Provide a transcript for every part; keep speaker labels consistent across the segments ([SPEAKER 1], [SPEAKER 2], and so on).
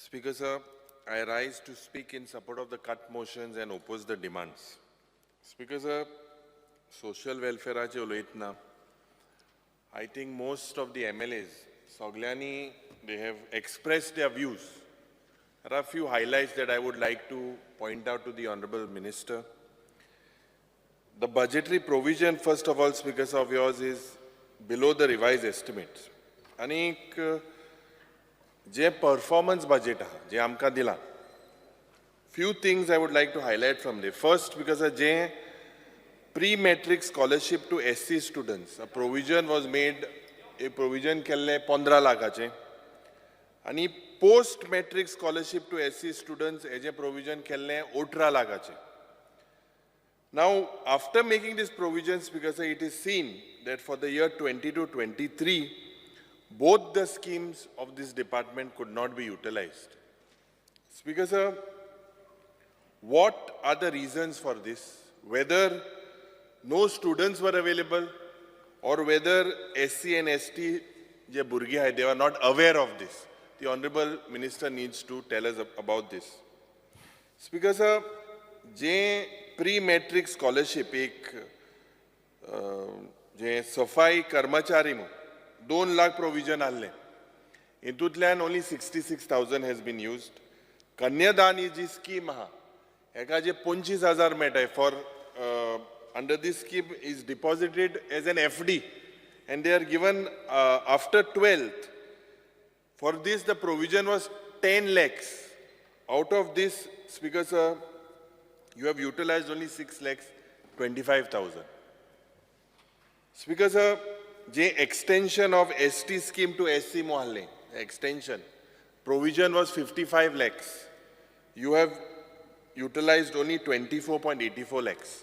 [SPEAKER 1] Speaker sir, I rise to speak in support of the cut motions and oppose the demands. Speaker sir, social welfare ache uloitna. I think most of the MLAs, Sogliani, they have expressed their views. There are a few highlights that I would like to point out to the Honorable Minister. The budgetary provision, first of all, Speaker of yours, is below the revised estimates. And J performance budget जे आमकां दिला, few things I would like to highlight from there. First, because J pre-matric scholarship to SC students, a provision was made, a provision केल्ले 15 लाखाचे, आणि post-matric scholarship to SC students, हेजे provision केल्ले 18 लाखाचे. Now, after making these provisions, because it is seen that for the year 22-23, both the schemes of this department could not be utilized. Speaker sir, what are the reasons for this? Whether no students were available or whether SC and ST, je burgi hai, they were not aware of this. The Honorable Minister needs to tell us about this. Speaker sir, je pre-matric scholarship एक जे सफाई कर्मचारी 2 lakh provision आले. हितूंतल्यान only 66,000 has been used. कन्यादान ही जी scheme हा, हेका जे 25,000 मेळटाय for under this scheme is deposited as an FD and they are given after 12th. For this the provision was 10 lakhs. Out of this, Speaker sir, you have utilized only 6 lakhs 25,000. Speaker sir, the extension of ST scheme to SC mohalle, extension, provision was 55 lakhs. You have utilized only 24.84 lakhs.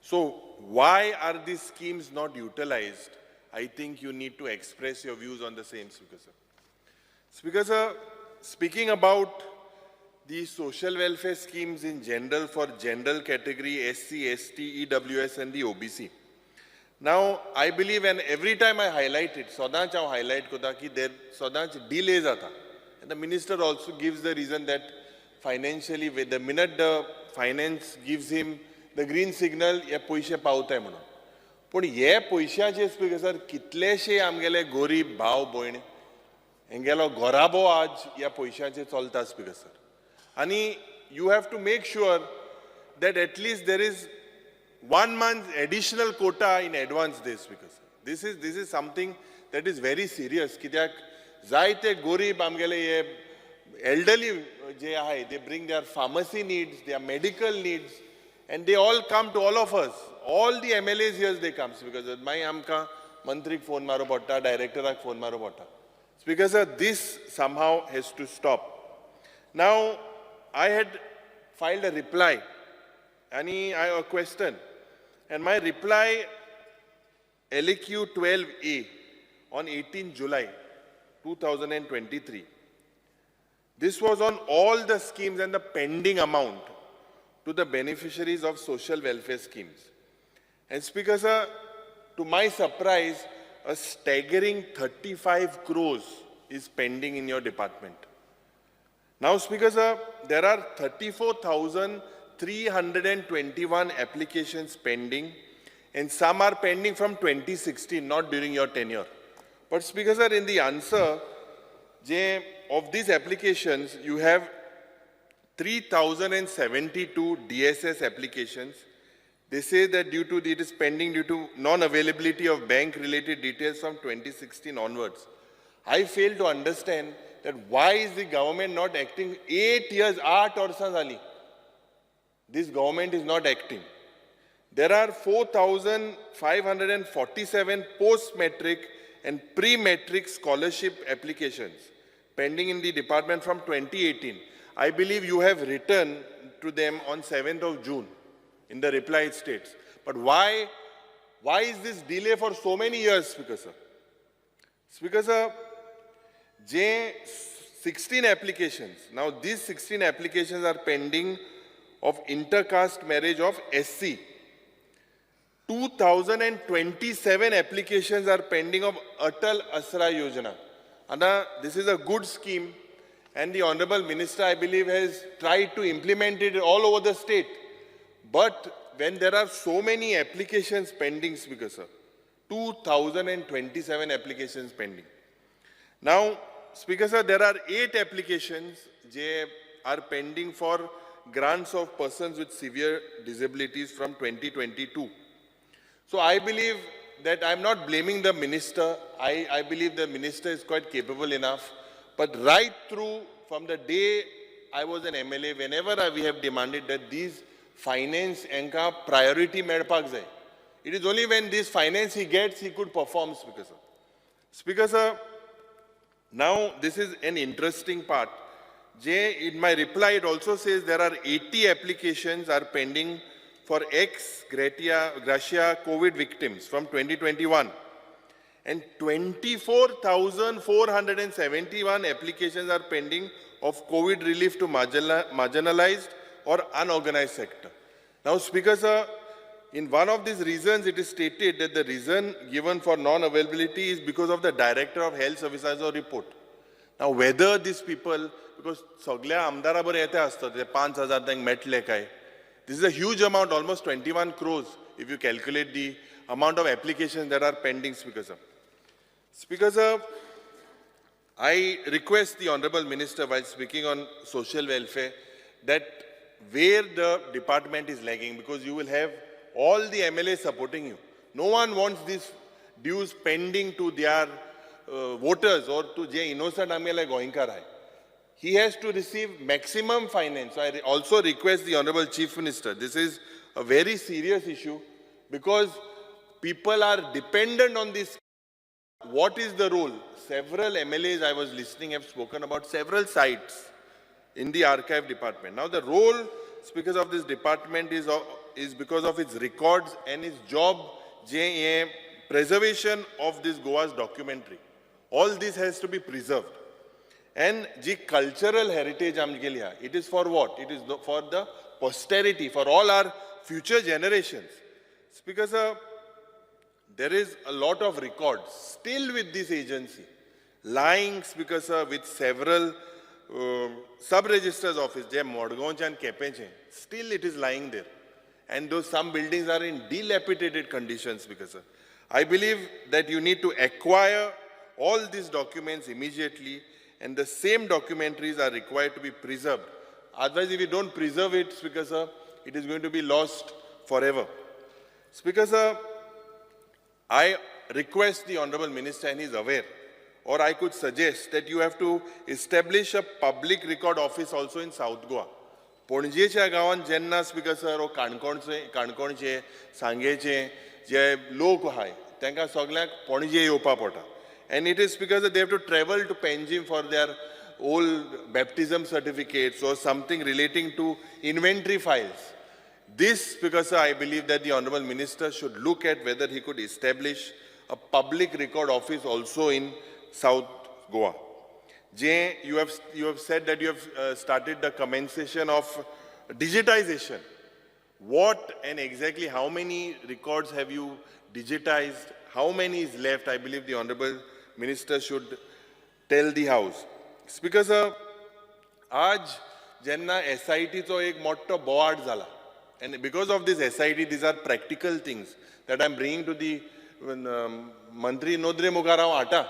[SPEAKER 1] So why are these schemes not utilized? I think you need to express your views on the same, Speaker sir. Speaker sir, speaking about the social welfare schemes in general for general category SC, ST, EWS and the OBC. Now, I believe, and every time I highlight it, Sodanch I highlight koda ki there Sodanch delays aata. And the minister also gives the reason that financially, with the minute the finance gives him the green signal, ye paise pautay म्हणून. पण ये पैशाचे Speaker sir कितलेशे आमगेले गरीब भाव भयण हेंगेलो घोराबो आज या पैशाचे चलता Speaker sir. And you have to make sure that at least there is 1 month additional quota in advance this, because this is something that is very serious. Kityak zaite gorib amgele ye elderly je hai, they bring their pharmacy needs, their medical needs, and they all come to all of us. All the MLAs here they come because my amka mantrik phone maro botta, director ak phone maro botta. Because this somehow has to stop. Now I had filed a reply and a question. And my reply, LQ 12A, on 18 July 2023. This was on all the schemes and the pending amount to the beneficiaries of social welfare schemes. And Speaker sir, to my surprise, a staggering 35 crores is pending in your department. Now, Speaker sir, there are 34,321 applications pending, and some are pending from 2016, not during your tenure. But Speaker sir, in the answer, of these applications, you have 3,072 DSS applications. They say that it is pending due to non-availability of bank-related details from 2016 onwards. I fail to understand that why is the government not acting? 8 years, 8 varsa zali. This government is not acting. There are 4,547 post-matric and pre-matric scholarship applications pending in the department from 2018. I believe you have written to them on 7th of June. In the reply it states. But why is this delay for so many years, Speaker sir? Speaker sir, 16 applications. Now these 16 applications are pending of intercaste marriage of SC. 2,027 applications are pending of Atal Asra Yojana. And this is a good scheme And the Honorable Minister, I believe, has tried to implement it all over the state. But when there are so many applications pending, Speaker Sir, 2027 applications pending. Now, Speaker Sir, there are 8 applications that are pending for grants of persons with severe disabilities from 2022. So I believe that I'm not blaming the minister. I believe the minister is quite capable enough. But right through, from the day I was an MLA, whenever we have demanded that these finance enka priority medpak jai. It is only when this finance he gets, he could perform, Speaker Sir. Speaker Sir, now this is an interesting part. In my reply, it also says there are 80 applications are pending for ex-gratia COVID victims from 2021. And 24,471 applications are pending of COVID relief to marginalized or unorganized sector. Now, Speaker Sir, in one of these reasons, it is stated that the reason given for non-availability is because of the Director of Health Services or report. Now, whether these people, because सगळ्या आमदाराबर येते असतात, ते 5,000 त्यांक Medley काय. This is a huge amount, almost 21 crores, if you calculate the amount of applications that are pending, Speaker Sir. Speaker Sir, I request the Honorable Minister, while speaking on social welfare, that where the department is lagging, because you will have all the MLAs supporting you. No one wants these dues pending to their voters or to the innocent MLA Goinkar hai. He has to receive maximum finance. So I also request the Honorable Chief Minister, this is a very serious issue because people are dependent on this. What is the role? Several MLAs I was listening have spoken about several sites in the archive department. Now the role, Speakers, of this department is because of its records and its job, preservation of this Goa's documentary. All this has to be preserved. And the cultural heritage, it is for what? It is for the posterity, for all our future generations. Speaker Sir, there is a lot of records still with this agency, lying, Speaker Sir, with several sub-registers office, Modgaon and Kepeche, still it is lying there. And those some buildings are in dilapidated conditions, Speaker Sir. I believe that you need to acquire all these documents immediately, and the same documentaries are required to be preserved. Otherwise, if you don't preserve it, Speaker Sir, it is going to be lost forever. Speaker Sir, I request the Honorable Minister, and he is aware, or I could suggest that you have to establish a public record office also in South Goa. पणजेच्या गांवांत जेन्ना speaker sir हो काणकोणचे सांगेचे जे लोक आहाय तांकां सगळ्यांक पणजे येवपा पडटा and it is because they have to travel to Panjim for their old baptism certificates or something relating to inventory files. This, because I believe that the Honorable Minister should look at whether he could establish a public record office also in South Goa. Jay, you have said that you have started the commencement of digitization. What and exactly how many records have you digitized? How many is left? I believe the Honorable Minister should tell the House. Speaker sir, आज जेन्ना SIT चो एक मोठो बोवाड जाला, and because of this SIT, these are practical things that I'm bringing to the Mantri Nodre Mugarao Ata.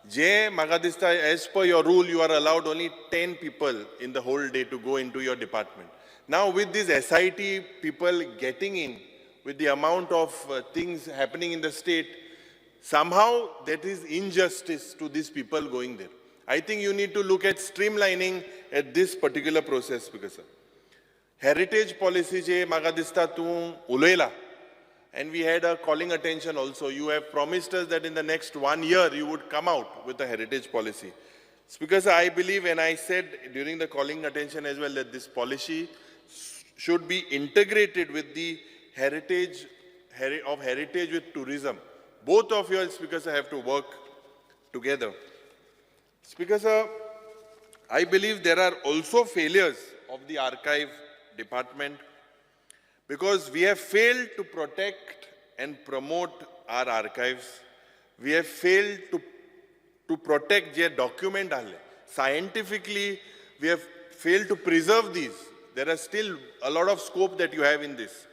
[SPEAKER 1] Je म्हाका दिसता, as per your rule, you are allowed only 10 people in the whole day to go into your department. Now with these SIT people getting in, with the amount of things happening in the state, somehow that is injustice to these people going there. I think you need to look at streamlining at this particular process, because heritage policy je म्हाका दिसता तूं उलयला, and we had a calling attention also. You have promised us that in the next 1 year you would come out with a heritage policy. Because I believe, and I said during the calling attention as well, that this policy should be integrated with the heritage with tourism. Both of you, Speaker sir, have to work together. Speaker sir, I believe there are also failures of the archive department, because we have failed to protect and promote our archives. We have failed to protect their document. Scientifically, we have failed to preserve these. There are still a lot of scope that you have in this.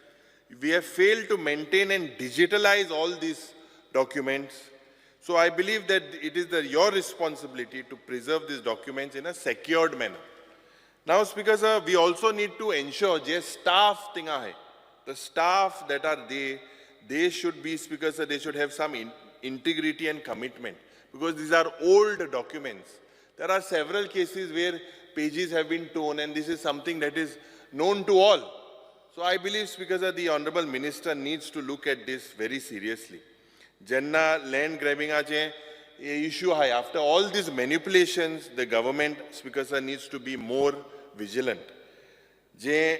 [SPEAKER 1] We have failed to maintain and digitalize all these documents. So I believe that it is your responsibility to preserve these documents in a secured manner. Now, Speaker sir, we also need to ensure that staff thinga hai. The staff that are they should be, Speaker sir, they should have some integrity and commitment, because these are old documents. There are several cases where pages have been torn, and this is something that is known to all. So I believe, Speaker sir, the Honorable Minister needs to look at this very seriously. Jenna land grabbing issue high. After all these manipulations, the government, Speaker sir, needs to be more vigilant.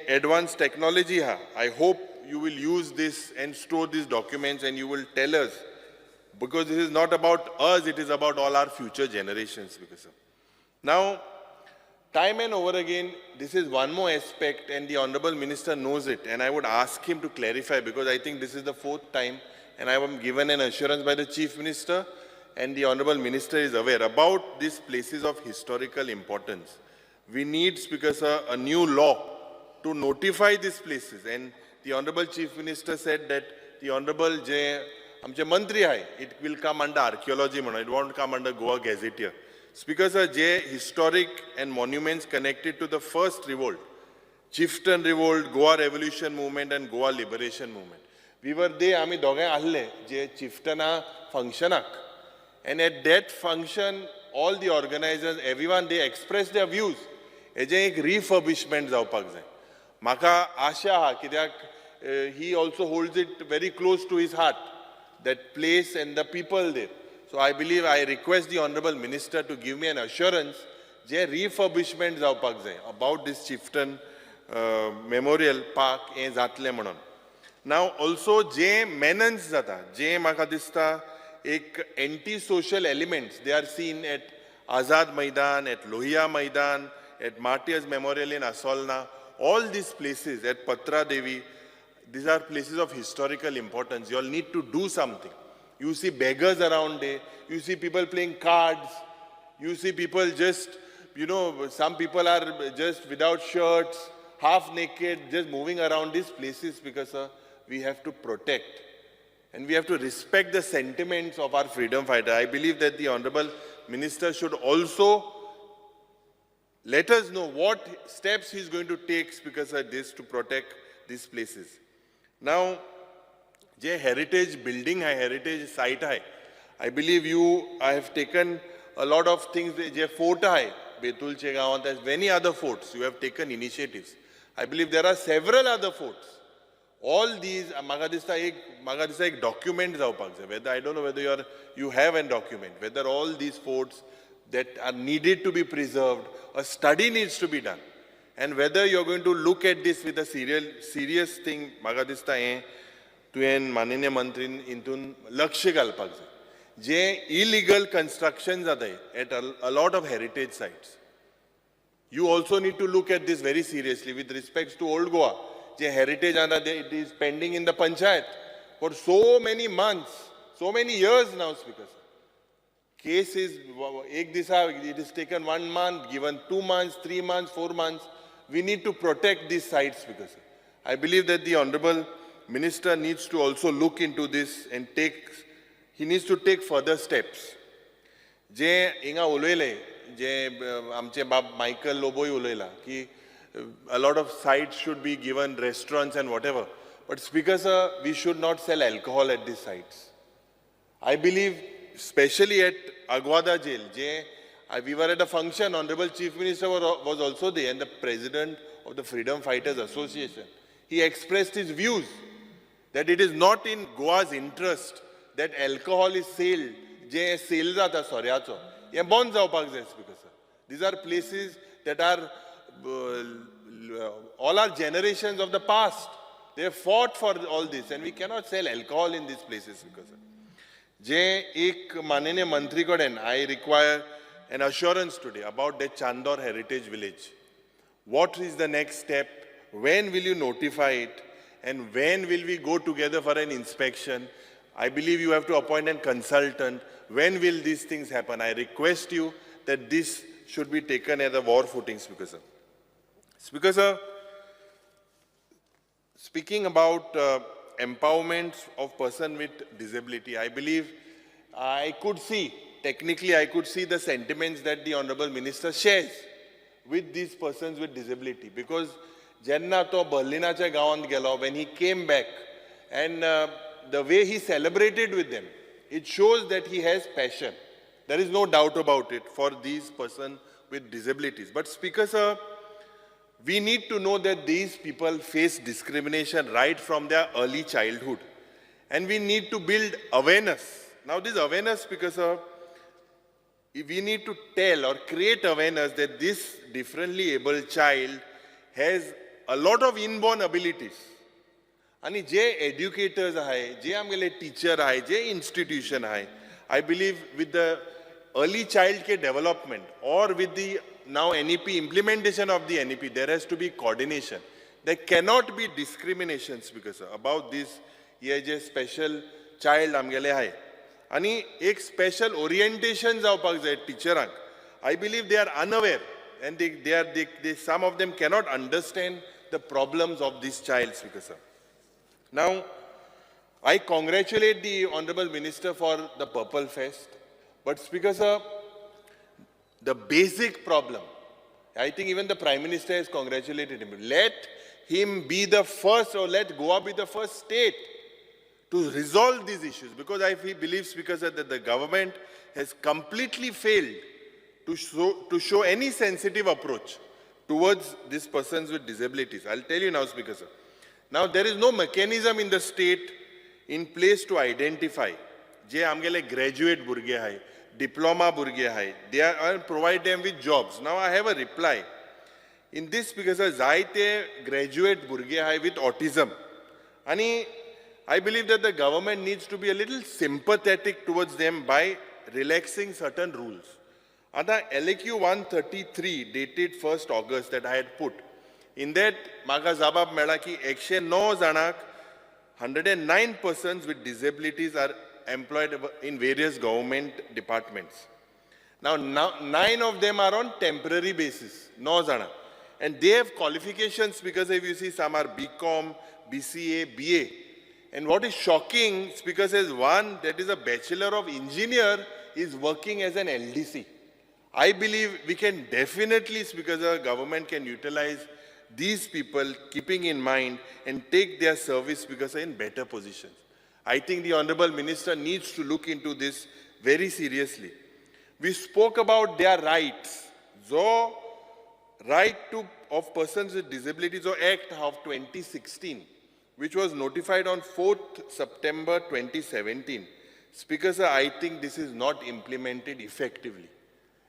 [SPEAKER 1] Advanced technology ha. I hope you will use this and store these documents, and you will tell us, because this is not about us, it is about all our future generations, Speaker sir. Now, time and over again, this is one more aspect, and the Honorable Minister knows it, and I would ask him to clarify, because I think this is the fourth time, and I am given an assurance by the Chief Minister, and the Honorable Minister is aware about these places of historical importance. We need, Speaker sir, a new law to notify these places, and the Honorable Chief Minister said that the Honorable Amche Mantri hai, it will come under archaeology, it won't come under Goa Gazetteer. Speaker sir, historic and monuments connected to the first revolt, Chieftain revolt, Goa Revolution movement, and Goa Liberation movement. We were there, आमी दोघे आले, Chieftain function, and at that function, all the organizers, everyone, they expressed their views. हेजे एक refurbishment जावपाक जाय. Maka आशा हा, कित्याक he also holds it very close to his heart, that place and the people there. So I believe I request the Honorable Minister to give me an assurance that refurbishment जावपाक जाय about this Chieftain Memorial Park हे जातले म्हणून. Now also menons जाता, म्हाका दिसता एक anti-social elements, they are seen at Azad Maidan, at Lohia Maidan, at Martyrs Memorial in Asolna, all these places, at Patra Devi, these are places of historical importance. You all need to do something. You see beggars around there, you see people playing cards, you see people just, some people are just without shirts, half naked, just moving around these places, because we have to protect. And we have to respect the sentiments of our freedom fighter. I believe that the Honorable Minister should also let us know what steps he is going to take, because of this, to protect these places. Now, heritage building hai, heritage site hai, I believe I have taken a lot of things. Fort hai, Betul Chegaon, there's many other forts. You have taken initiatives. I believe there are several other forts. All these, Magadista ek document whether I don't know whether you have a document, whether all these forts that are needed to be preserved, a study needs to be done. And whether you're going to look at this with a serious thing, Magadista तुवें माननीय मंत्रीन इंतून लक्ष घालपाक जाय. illegal construction जाताय at a lot of heritage sites. You also need to look at this very seriously with respect to Old Goa. Heritage it is pending in the panchayat for so many months, so many years now, Speaker. Case is, it is taken 1 month, given 2 months, 3 months, 4 months. We need to protect these sites, Speaker. I believe that the Honorable Minister needs to also look into this and he needs to take further steps. Inga uloile, amche bab Michael Loboy uloila, ki a lot of sites should be given restaurants and whatever. But Speaker sir, we should not sell alcohol at these sites. I believe, especially at Agwada Jail, we were at a function, Honorable Chief Minister was also there, and the President of the Freedom Fighters Association. He expressed his views that it is not in Goa's interest that alcohol is sold. These are places that are all our generations of the past. They have fought for all this, and we cannot sell alcohol in these places. I require an assurance today about the Chandor Heritage Village. What is the next step? When will you notify it? And when will we go together for an inspection? I believe you have to appoint a consultant. When will these things happen? I request you that this should be taken at the war footing, Speaker sir. Speaker sir, speaking about empowerment of person with disability, I believe I could see, technically I could see the sentiments that the Honorable Minister shares with these persons with disability. Because Jenna to Berlinacha gawan gelo, when he came back and the way he celebrated with them, it shows that he has passion. There is no doubt about it for these persons with disabilities. But Speaker sir, we need to know that these people face discrimination right from their early childhood. And we need to build awareness. Now this awareness, Speaker sir, we need to tell or create awareness that this differently abled child has a lot of inborn abilities. आणि जे educators आहे, जे आमगेले teacher आहे, जे institution आहे, I believe with the early child care development or with the now NEP implementation of the NEP, there has to be coordination. There cannot be discriminations because about this ये जे special child आमगेले आहे. आणि एक special orientation जावपाक जाय teacherank. I believe they are unaware and some of them cannot understand the problems of this child, Speaker sir. Now, I congratulate the Honorable Minister for the Purple Fest, but Speaker sir, the basic problem, I think even the Prime Minister has congratulated him. Let him be the first, or let Goa be the first state to resolve these issues, because I believe, Speaker sir, that the government has completely failed to show any sensitive approach towards these persons with disabilities. I'll tell you now, Speaker sir. Now, there is no mechanism in the state in place to identify je amgele graduate burge hai, diploma burge hai, they are provide them with jobs. Now, I have a reply. In this, Speaker sir, zaite graduate burge hai with autism. Ani, I believe that the government needs to be a little sympathetic towards them by relaxing certain rules. Ada LQ 133 dated 1st August that I had put. In that, maga jabab mela ki 109 janak, 109 persons with disabilities are employed in various government departments. Now 9 of them are on temporary basis, 9 jana. And they have qualifications because if you see some are BCom, BCA, BA. And what is shocking, Speaker says one that is a Bachelor of Engineer is working as an LDC. I believe we can definitely, Speaker, the government can utilize these people, keeping in mind and take their service, because in better positions. I think the Honorable Minister needs to look into this very seriously. We spoke about their rights. The right of persons with disabilities, the Act of 2016, which was notified on 4th September 2017. Speaker, sir, I think this is not implemented effectively.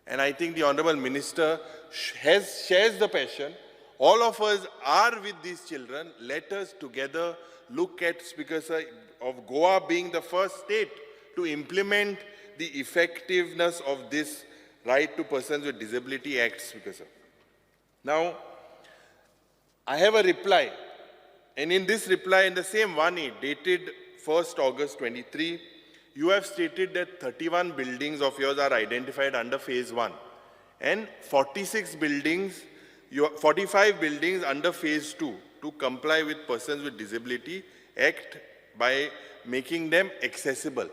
[SPEAKER 1] And I think the Honorable Minister shares the passion. All of us are with these children. Let us together look at, Speaker sir, of Goa being the first state to implement the effectiveness of this Right to Persons with Disability Act, Speaker sir. Now, I have a reply. And in this reply, in the same 1A, dated 1st August 23, you have stated that 31 buildings of yours are identified under phase 1 and 45 buildings under phase 2 to comply with Persons with Disability Act by making them accessible.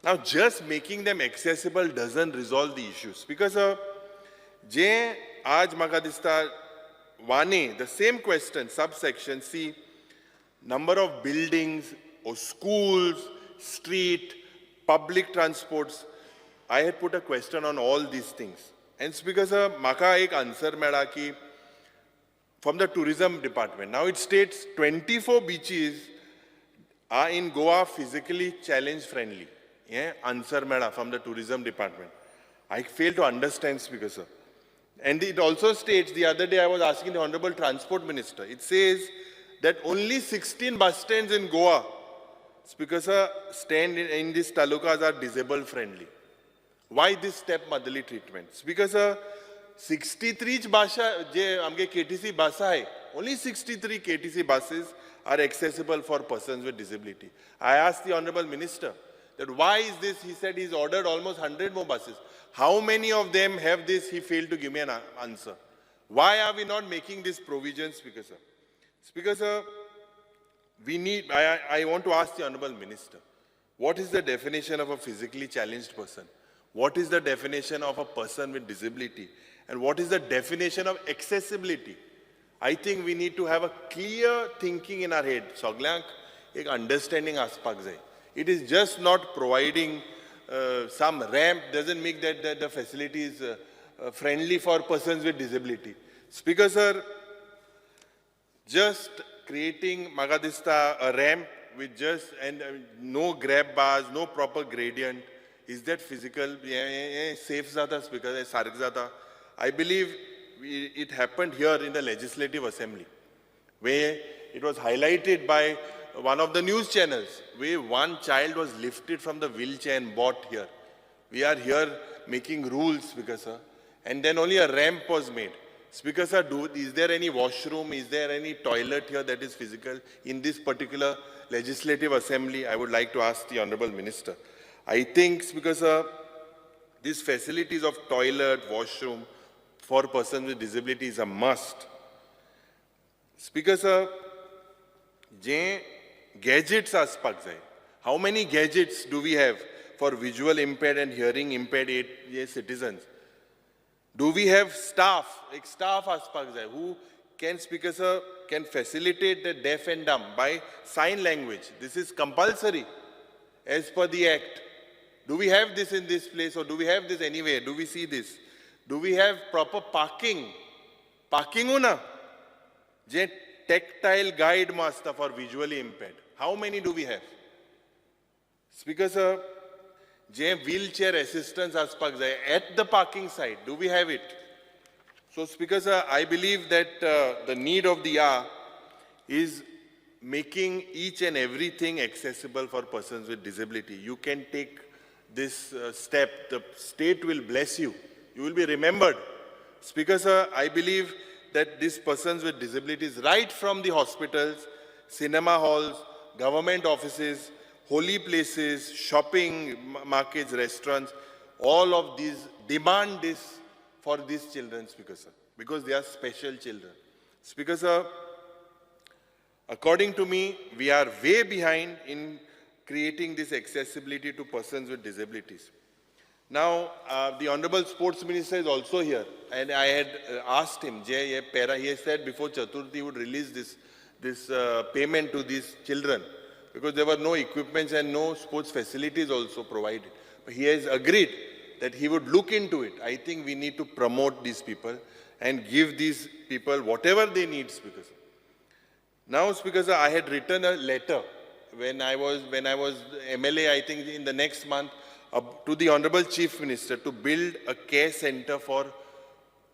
[SPEAKER 1] Now, just making them accessible doesn't resolve the issues. Because je aaj maka dista 1A, the same question, subsection C, number of buildings or schools, street, public transports. I had put a question on all these things. And Speaker sir, maka ek answer mela ki from the tourism department. Now it states 24 beaches are in Goa physically challenge friendly. Yeah, answer mela from the tourism department. I fail to understand, Speaker sir. And it also states, the other day I was asking the Honorable Transport Minister, it says that only 16 bus stands in Goa, Speaker sir, stand in these talukas are disabled friendly. Why this step motherly treatment? Speaker sir, 63 basha je amge KTC basa hai, only 63 KTC buses are accessible for persons with disability. I asked the Honorable Minister that why is this? He said he's ordered almost 100 more buses. How many of them have this? He failed to give me an answer. Why are we not making these provisions, Speaker sir? Speaker sir, I want to ask the Honorable Minister, what is the definition of a physically challenged person? What is the definition of a person with disability? And what is the definition of accessibility? I think we need to have a clear thinking in our head. Soglyank, ek understanding aspak jai. It is just not providing some ramp doesn't make that the facility is friendly for persons with disability. Speaker sir, just creating Magadista a ramp with just no grab bars, no proper gradient, is that physical? Safe zata, Speaker, sarg zata. I believe it happened here in the Legislative Assembly, where it was highlighted by one of the news channels, where one child was lifted from the wheelchair and brought here. We are here making rules, Speaker sir, and then only a ramp was made. Speaker sir, is there any washroom, is there any toilet here that is physical in this particular Legislative Assembly? I would like to ask the Honorable Minister. I think, Speaker sir, these facilities of toilet, washroom for persons with disability is a must. Speaker sir, gadgets are sparked. How many gadgets do we have for visual impaired and hearing impaired citizens? Do we have staff, like staff aspects who can, Speaker sir, can facilitate the deaf and dumb by sign language? This is compulsory as per the Act. Do we have this in this place, or do we have this anywhere? Do we see this? Do we have proper parking? Parking una? Tactile guide master for visually impaired. How many do we have? Speaker sir, wheelchair assistance aspects at the parking site, do we have it? So, Speaker sir, I believe that the need of the hour is making each and everything accessible for persons with disability. You can take this step. The state will bless you. You will be remembered. Speaker sir, I believe that these persons with disabilities, right from the hospitals, cinema halls, government offices, holy places, shopping markets, restaurants, all of these demand this for these children, Speaker sir, because they are special children. Speaker sir, according to me, we are way behind in creating this accessibility to persons with disabilities. Now, the Honorable Sports Minister is also here, and I had asked him, he has said before Chaturthi he would release this payment to these children, because there were no equipments and no sports facilities also provided. But he has agreed that he would look into it. I think we need to promote these people and give these people whatever they need, Speaker sir. Now, Speaker sir, I had written a letter when I was MLA, I think in the next month, to the Honorable Chief Minister to build a care center for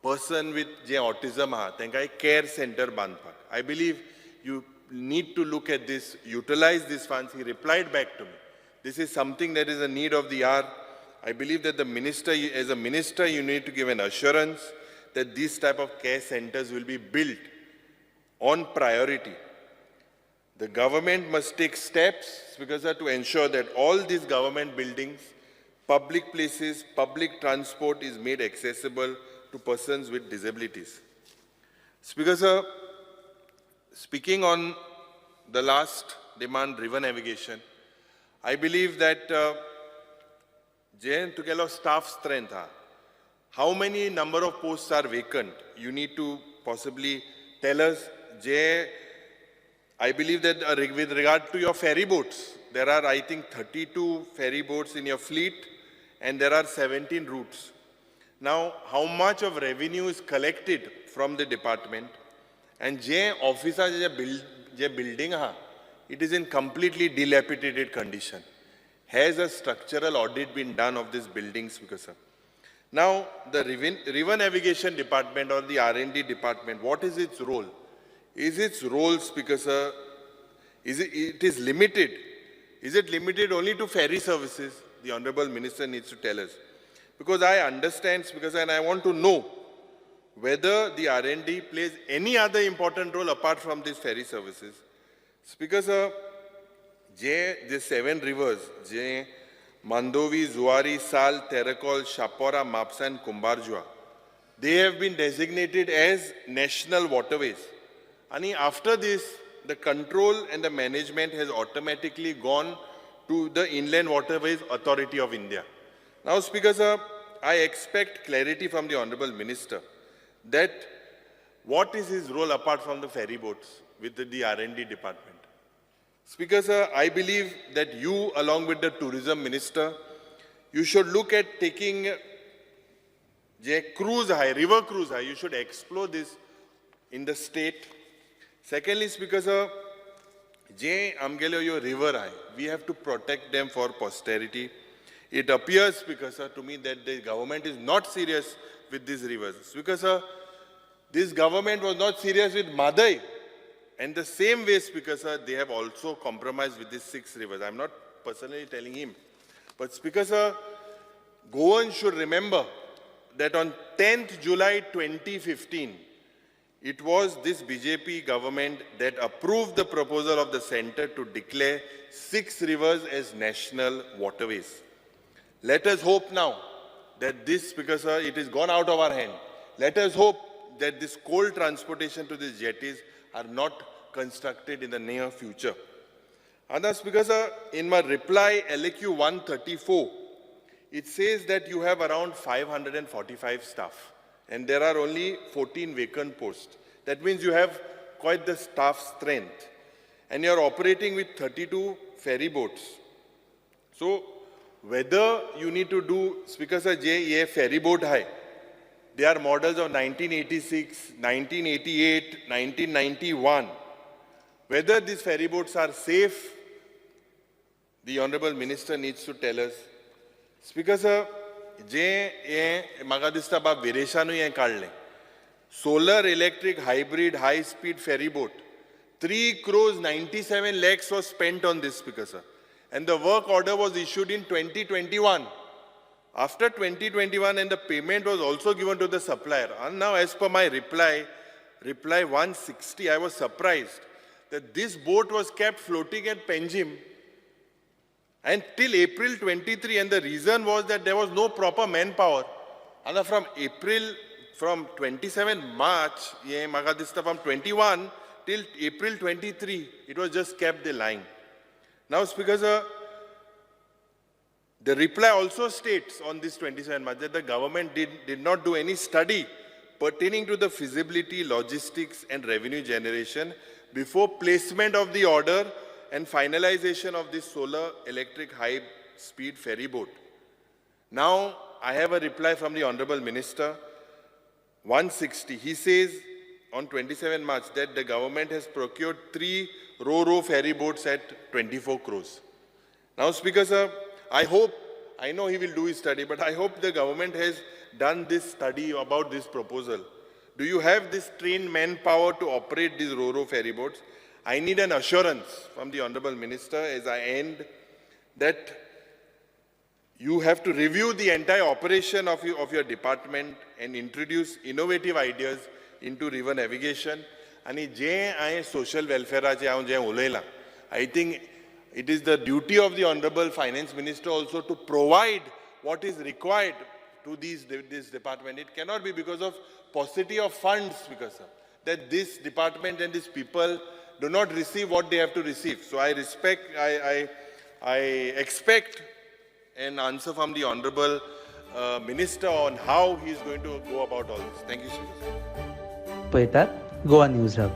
[SPEAKER 1] person with autism, a care center bandpak. I believe you need to look at this, utilize these funds. He replied back to me. This is something that is a need of the hour. I believe that the minister, as a minister, you need to give an assurance that these type of care centers will be built on priority. The government must take steps, because to ensure that all these government buildings, public places, public transport is made accessible to persons with disabilities. Speaker sir, speaking on the last demand, river navigation, I believe that to get a staff strength, how many number of posts are vacant? You need to possibly tell us. I believe that with regard to your ferry boats, there are, I think, 32 ferry boats in your fleet, and there are 17 routes. Now, how much of revenue is collected from the department? And officer building, it is in completely dilapidated condition. Has a structural audit been done of these buildings, Speaker sir? Now, the river navigation department or the R&D department, what is its role? Is its role, Speaker sir, it is limited? Is it limited only to ferry services? The Honorable Minister needs to tell us. Because I understand, Speaker sir, and I want to know whether the R&D plays any other important role apart from these ferry services. Speaker sir, the 7 rivers, Mandovi, Zuari, Sal, Terakol, Shapora, Mapsa and Kumbarjua. They have been designated as national waterways. And after this, the control and the management has automatically gone to the Inland Waterways Authority of India. Now, Speaker Sir, I expect clarity from the Honorable Minister that what is his role apart from the ferry boats with the R&D department. Speaker Sir, I believe that you, along with the Tourism Minister, you should look at taking cruise high, river cruise high. You should explore this in the state. Secondly, Speaker Sir, your river high, we have to protect them for posterity. It appears, Speaker Sir, to me that the government is not serious with these rivers. Speaker Sir, this government was not serious with Madai. And the same way, Speaker Sir, they have also compromised with these 6 rivers. I'm not personally telling him. But Speaker Sir, Goan should remember that on 10th July 2015, it was this BJP government that approved the proposal of the centre to declare 6 rivers as national waterways. Let us hope now that this, Speaker Sir, it is gone out of our hand. Let us hope that this coal transportation to these jetties are not constructed in the near future. And Speaker Sir, in my reply LAQ 134, it says that you have around 545 staff and there are only 14 vacant posts. That means you have quite the staff strength and you are operating with 32 ferry boats. So whether you need to do, Speaker Sir, ye ferry boat hai, they are models of 1986, 1988, 1991. Whether these ferry boats are safe, the Honorable Minister needs to tell us. Speaker Sir, maga dista ba vireshanu ye kaadle. Solar electric hybrid high speed ferry boat. 3 crores 97 lakhs was spent on this, Speaker Sir. And the work order was issued in 2021. After 2021, and the payment was also given to the supplier. And now, as per my reply 160, I was surprised that this boat was kept floating at Penjim until April 23, and the reason was that there was no proper manpower. And from 27 March, from 21 till April 23, it was just kept the line. Now, Speaker Sir, the reply also states on this 27 March that the government did not do any study pertaining to the feasibility, logistics and revenue generation before placement of the order and finalization of this solar electric high speed ferry boat. Now, I have a reply from the Honorable Minister, 160. He says on 27 March that the government has procured 3 ro-ro ferry boats at 24 crores. Now, Speaker Sir, I know he will do his study, but I hope the government has done this study about this proposal. Do you have this trained manpower to operate these ro-ro ferry boats? I need an assurance from the Honorable Minister as I end that you have to review the entire operation of your department and introduce innovative ideas into river navigation. And social welfare, I think it is the duty of the Honorable Finance Minister also to provide what is required to this department. It cannot be because of paucity of funds, Speaker Sir, that this department and these people do not receive what they have to receive. So I expect an answer from the Honorable Minister on how he is going to go about all this. Thank you, Speaker Sir.
[SPEAKER 2] Poetar, Goa News Hub.